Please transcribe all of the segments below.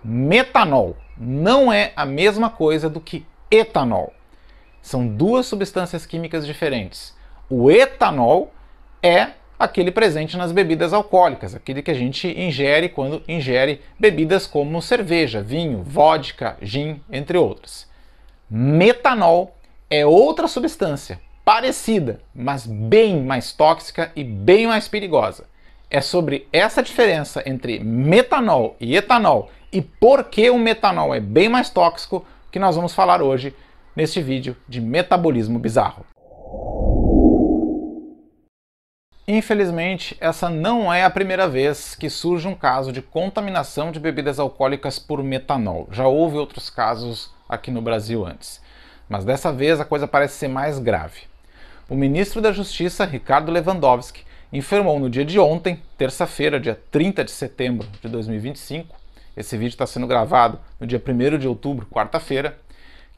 Metanol não é a mesma coisa do que etanol. São duas substâncias químicas diferentes. O etanol é aquele presente nas bebidas alcoólicas, aquele que a gente ingere quando ingere bebidas como cerveja, vinho, vodka, gin, entre outras. Metanol é outra substância parecida, mas bem mais tóxica e bem mais perigosa. É sobre essa diferença entre metanol e etanol e por que o metanol é bem mais tóxico que nós vamos falar hoje neste vídeo de metabolismo bizarro. Infelizmente, essa não é a primeira vez que surge um caso de contaminação de bebidas alcoólicas por metanol. Já houve outros casos aqui no Brasil antes, mas dessa vez a coisa parece ser mais grave. O ministro da Justiça, Ricardo Lewandowski, informou no dia de ontem, terça-feira, dia 30 de setembro de 2025, esse vídeo está sendo gravado no dia 1º de outubro, quarta-feira,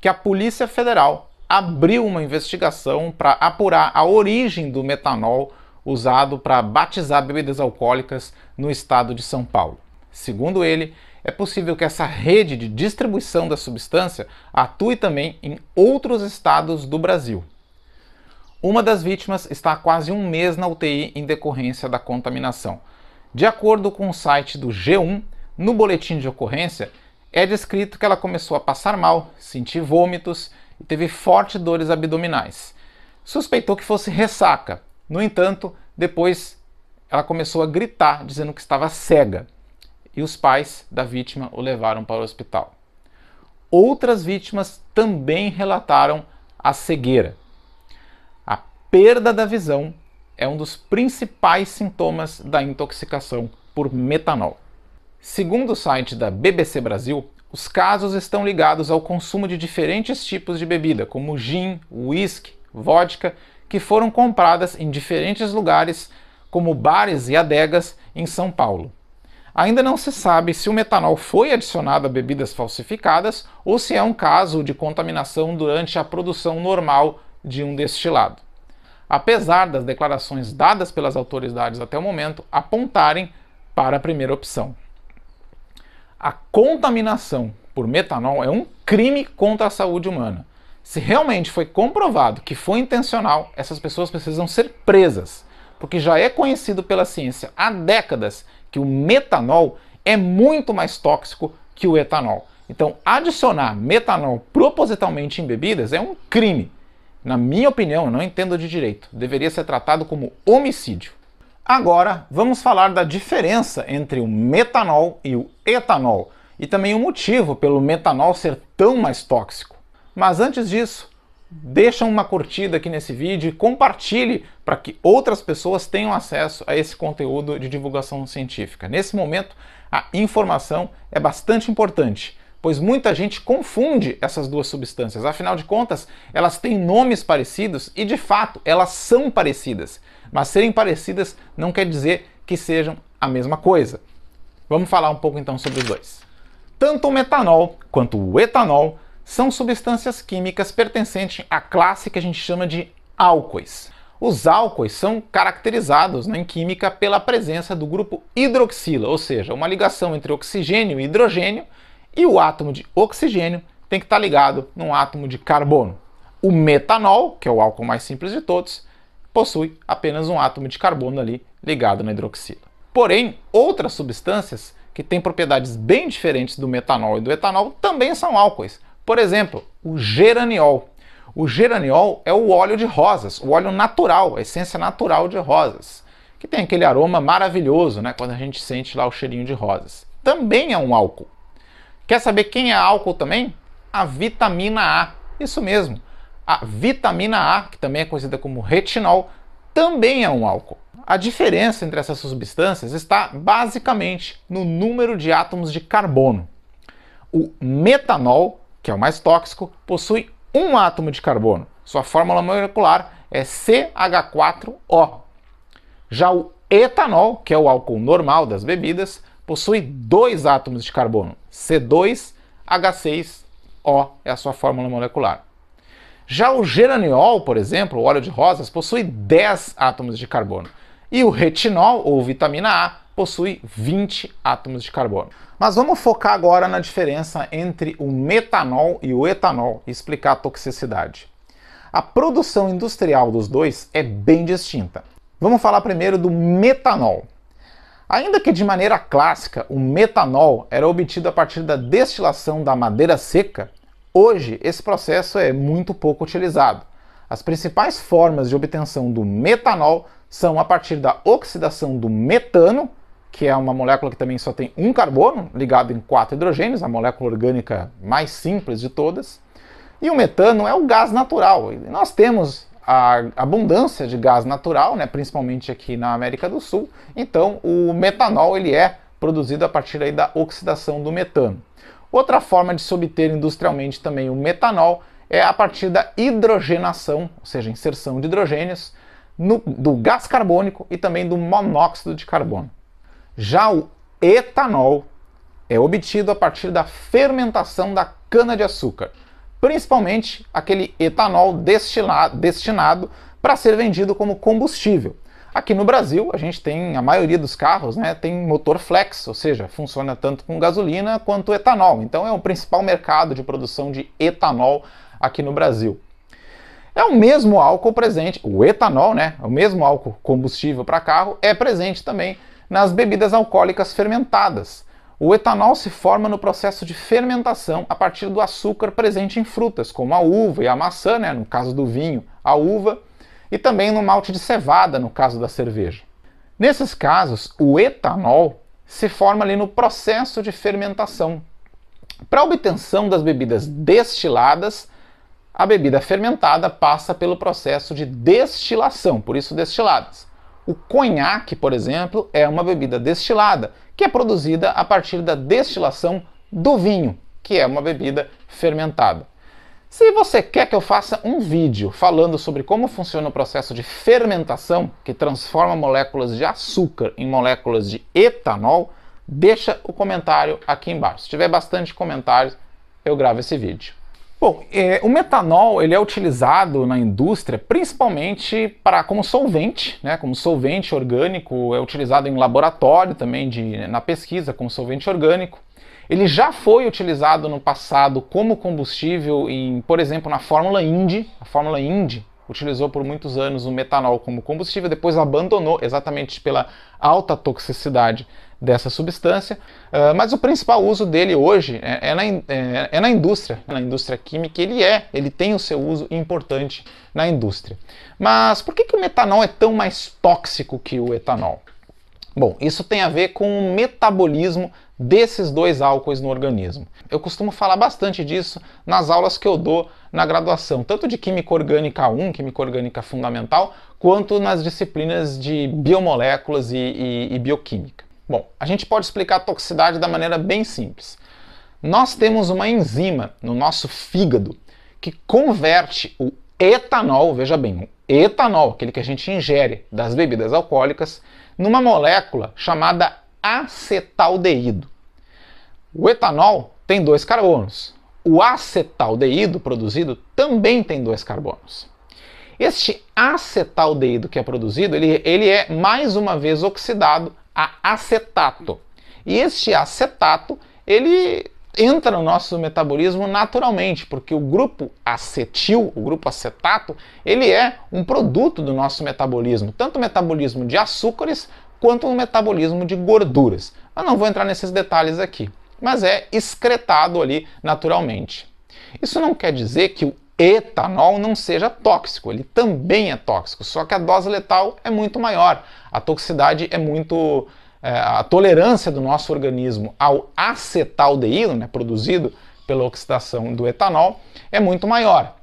que a Polícia Federal abriu uma investigação para apurar a origem do metanol usado para batizar bebidas alcoólicas no estado de São Paulo. Segundo ele, é possível que essa rede de distribuição da substância atue também em outros estados do Brasil. Uma das vítimas está há quase um mês na UTI em decorrência da contaminação. De acordo com o site do G1, no boletim de ocorrência, é descrito que ela começou a passar mal, sentir vômitos e teve fortes dores abdominais. Suspeitou que fosse ressaca. No entanto, depois ela começou a gritar, dizendo que estava cega. E os pais da vítima o levaram para o hospital. Outras vítimas também relataram a cegueira. A perda da visão é um dos principais sintomas da intoxicação por metanol. Segundo o site da BBC Brasil, os casos estão ligados ao consumo de diferentes tipos de bebida, como gin, whisky, vodka, que foram compradas em diferentes lugares, como bares e adegas em São Paulo. Ainda não se sabe se o metanol foi adicionado a bebidas falsificadas ou se é um caso de contaminação durante a produção normal de um destilado. Apesar das declarações dadas pelas autoridades até o momento apontarem para a primeira opção. A contaminação por metanol é um crime contra a saúde humana. Se realmente foi comprovado que foi intencional, essas pessoas precisam ser presas, porque já é conhecido pela ciência há décadas que o metanol é muito mais tóxico que o etanol. Então, adicionar metanol propositalmente em bebidas é um crime. Na minha opinião, eu não entendo de direito, deveria ser tratado como homicídio. Agora, vamos falar da diferença entre o metanol e o etanol, e também o motivo pelo metanol ser tão mais tóxico. Mas antes disso, deixa uma curtida aqui nesse vídeo e compartilhe para que outras pessoas tenham acesso a esse conteúdo de divulgação científica. Nesse momento, a informação é bastante importante, pois muita gente confunde essas duas substâncias. Afinal de contas, elas têm nomes parecidos e, de fato, elas são parecidas. Mas serem parecidas não quer dizer que sejam a mesma coisa. Vamos falar um pouco então sobre os dois. Tanto o metanol quanto o etanol são substâncias químicas pertencentes à classe que a gente chama de álcoois. Os álcoois são caracterizados em química pela presença do grupo hidroxila, ou seja, uma ligação entre oxigênio e hidrogênio, e o átomo de oxigênio tem que estar ligado num átomo de carbono. O metanol, que é o álcool mais simples de todos, possui apenas um átomo de carbono ali ligado na hidroxila. Porém, outras substâncias que têm propriedades bem diferentes do metanol e do etanol também são álcoois. Por exemplo, o geraniol. O geraniol é o óleo de rosas, o óleo natural, a essência natural de rosas, que tem aquele aroma maravilhoso, né, quando a gente sente lá o cheirinho de rosas. Também é um álcool. Quer saber quem é álcool também? A vitamina A. Isso mesmo. A vitamina A, que também é conhecida como retinol, também é um álcool. A diferença entre essas substâncias está basicamente no número de átomos de carbono. O metanol, que é o mais tóxico, possui um átomo de carbono. Sua fórmula molecular é CH4O. Já o etanol, que é o álcool normal das bebidas, possui dois átomos de carbono. C2H6O é a sua fórmula molecular. Já o geraniol, por exemplo, o óleo de rosas, possui 10 átomos de carbono. E o retinol, ou vitamina A, possui 20 átomos de carbono. Mas vamos focar agora na diferença entre o metanol e o etanol e explicar a toxicidade. A produção industrial dos dois é bem distinta. Vamos falar primeiro do metanol. Ainda que de maneira clássica o metanol era obtido a partir da destilação da madeira seca, hoje esse processo é muito pouco utilizado. As principais formas de obtenção do metanol são a partir da oxidação do metano, que é uma molécula que também só tem um carbono ligado em 4 hidrogênios, a molécula orgânica mais simples de todas. E o metano é o gás natural. E nós temos a abundância de gás natural, né, principalmente aqui na América do Sul. Então o metanol ele é produzido a partir aí da oxidação do metano. Outra forma de se obter industrialmente também o metanol é a partir da hidrogenação, ou seja, inserção de hidrogênios do gás carbônico e também do monóxido de carbono. Já o etanol é obtido a partir da fermentação da cana-de-açúcar, principalmente aquele etanol destinado para ser vendido como combustível. Aqui no Brasil, a gente tem, a maioria dos carros, né, tem motor flex, ou seja, funciona tanto com gasolina quanto etanol. Então é o principal mercado de produção de etanol aqui no Brasil. É o mesmo álcool presente, o etanol, né, o mesmo álcool combustível para carro, é presente também nas bebidas alcoólicas fermentadas. O etanol se forma no processo de fermentação a partir do açúcar presente em frutas, como a uva e a maçã, né, no caso do vinho, a uva, e também no malte de cevada, no caso da cerveja. Nesses casos, o etanol se forma ali no processo de fermentação. Para a obtenção das bebidas destiladas, a bebida fermentada passa pelo processo de destilação, por isso destiladas. O conhaque, por exemplo, é uma bebida destilada, que é produzida a partir da destilação do vinho, que é uma bebida fermentada. Se você quer que eu faça um vídeo falando sobre como funciona o processo de fermentação, que transforma moléculas de açúcar em moléculas de etanol, deixa o comentário aqui embaixo. Se tiver bastante comentários, eu gravo esse vídeo. Bom, o metanol ele é utilizado na indústria principalmente como solvente, né, como solvente orgânico, é utilizado em laboratório também, na pesquisa como solvente orgânico. Ele já foi utilizado no passado como combustível, por exemplo, na Fórmula Indy. A Fórmula Indy utilizou por muitos anos o metanol como combustível, depois abandonou exatamente pela alta toxicidade dessa substância, mas o principal uso dele hoje é na indústria química. Ele tem o seu uso importante na indústria. Mas por que o metanol é tão mais tóxico que o etanol? Bom, isso tem a ver com o metabolismo desses dois álcoois no organismo. Eu costumo falar bastante disso nas aulas que eu dou na graduação, tanto de Química Orgânica 1, Química Orgânica Fundamental, quanto nas disciplinas de biomoléculas e bioquímica. Bom, a gente pode explicar a toxicidade da maneira bem simples. Nós temos uma enzima no nosso fígado que converte o etanol, veja bem, o etanol, aquele que a gente ingere das bebidas alcoólicas, numa molécula chamada acetaldeído. O etanol tem 2 carbonos. O acetaldeído produzido também tem 2 carbonos. Este acetaldeído que é produzido, ele é mais uma vez oxidado a acetato. E este acetato, ele entra no nosso metabolismo naturalmente, porque o grupo acetil, o grupo acetato, ele é um produto do nosso metabolismo, tanto o metabolismo de açúcares quanto o metabolismo de gorduras. Eu não vou entrar nesses detalhes aqui, mas é excretado ali naturalmente. Isso não quer dizer que o etanol não seja tóxico, ele também é tóxico, só que a dose letal é muito maior, a toxicidade é muito... a tolerância do nosso organismo ao acetaldeído, né, produzido pela oxidação do etanol, é muito maior.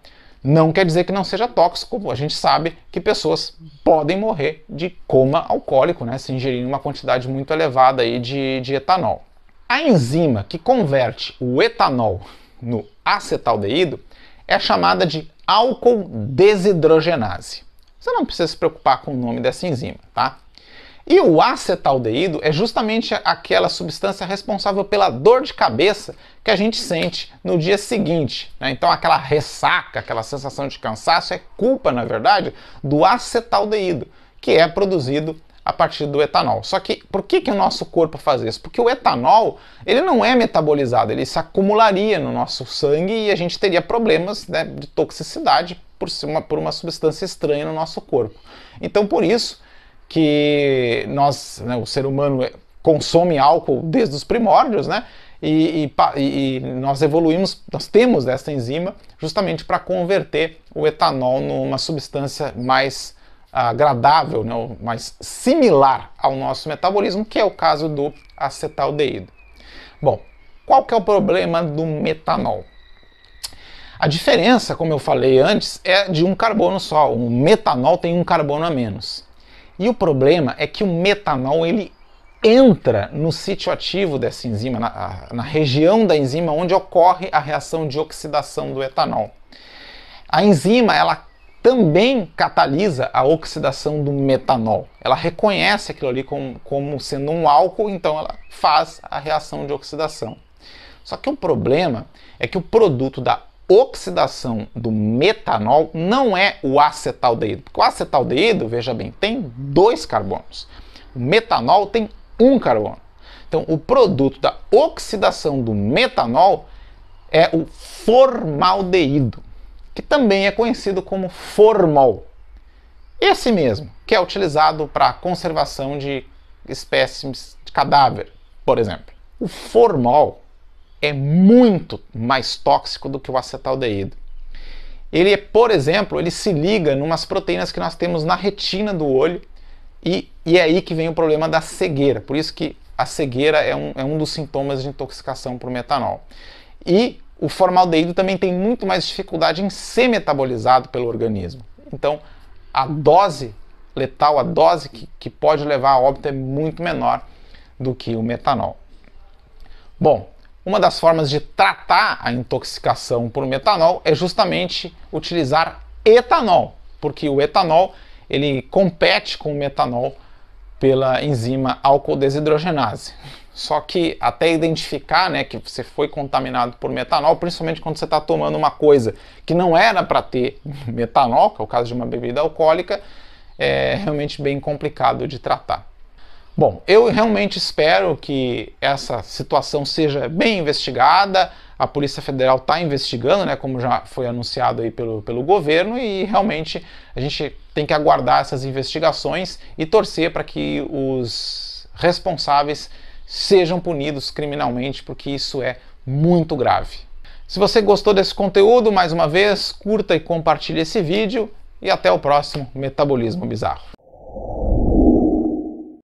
Não quer dizer que não seja tóxico, a gente sabe que pessoas podem morrer de coma alcoólico, né, se ingerirem uma quantidade muito elevada aí de etanol. A enzima que converte o etanol no acetaldeído é chamada de álcool desidrogenase. Você não precisa se preocupar com o nome dessa enzima, tá? E o acetaldeído é justamente aquela substância responsável pela dor de cabeça que a gente sente no dia seguinte, né? Então aquela ressaca, aquela sensação de cansaço é culpa, na verdade, do acetaldeído, que é produzido a partir do etanol. Só que por que o nosso corpo faz isso? Porque o etanol ele não é metabolizado, ele se acumularia no nosso sangue e a gente teria problemas, né, de toxicidade por uma substância estranha no nosso corpo. Então por isso que nós, né, o ser humano consome álcool desde os primórdios, né? E nós evoluímos, nós temos essa enzima justamente para converter o etanol numa substância mais agradável, né, mais similar ao nosso metabolismo, que é o caso do acetaldeído. Bom, qual que é o problema do metanol? A diferença, como eu falei antes, é de um carbono só. O metanol tem um carbono a menos. E o problema é que o metanol ele entra no sítio ativo dessa enzima, na região da enzima onde ocorre a reação de oxidação do etanol. A enzima ela também catalisa a oxidação do metanol. Ela reconhece aquilo ali como sendo um álcool, então ela faz a reação de oxidação. Só que o problema é que o produto da oxidação do metanol não é o acetaldeído. Porque o acetaldeído, veja bem, tem 2 carbonos. O metanol tem 1 carbono. Então, o produto da oxidação do metanol é o formaldeído, que também é conhecido como formol. Esse mesmo, que é utilizado para a conservação de espécimes de cadáver, por exemplo. O formol é muito mais tóxico do que o acetaldeído. Ele, por exemplo, ele se liga em umas proteínas que nós temos na retina do olho e é aí que vem o problema da cegueira. Por isso que a cegueira é um dos sintomas de intoxicação por metanol. E o formaldeído também tem muito mais dificuldade em ser metabolizado pelo organismo. Então, a dose letal, a dose que pode levar a óbito é muito menor do que o metanol. Bom, uma das formas de tratar a intoxicação por metanol é justamente utilizar etanol, porque o etanol ele compete com o metanol pela enzima álcool desidrogenase. Só que até identificar, né, que você foi contaminado por metanol, principalmente quando você está tomando uma coisa que não era para ter metanol, que é o caso de uma bebida alcoólica, é realmente bem complicado de tratar. Bom, eu realmente espero que essa situação seja bem investigada. A Polícia Federal está investigando, né, como já foi anunciado aí pelo governo, e realmente a gente tem que aguardar essas investigações e torcer para que os responsáveis sejam punidos criminalmente, porque isso é muito grave. Se você gostou desse conteúdo, mais uma vez, curta e compartilhe esse vídeo e até o próximo Metabolismo Bizarro.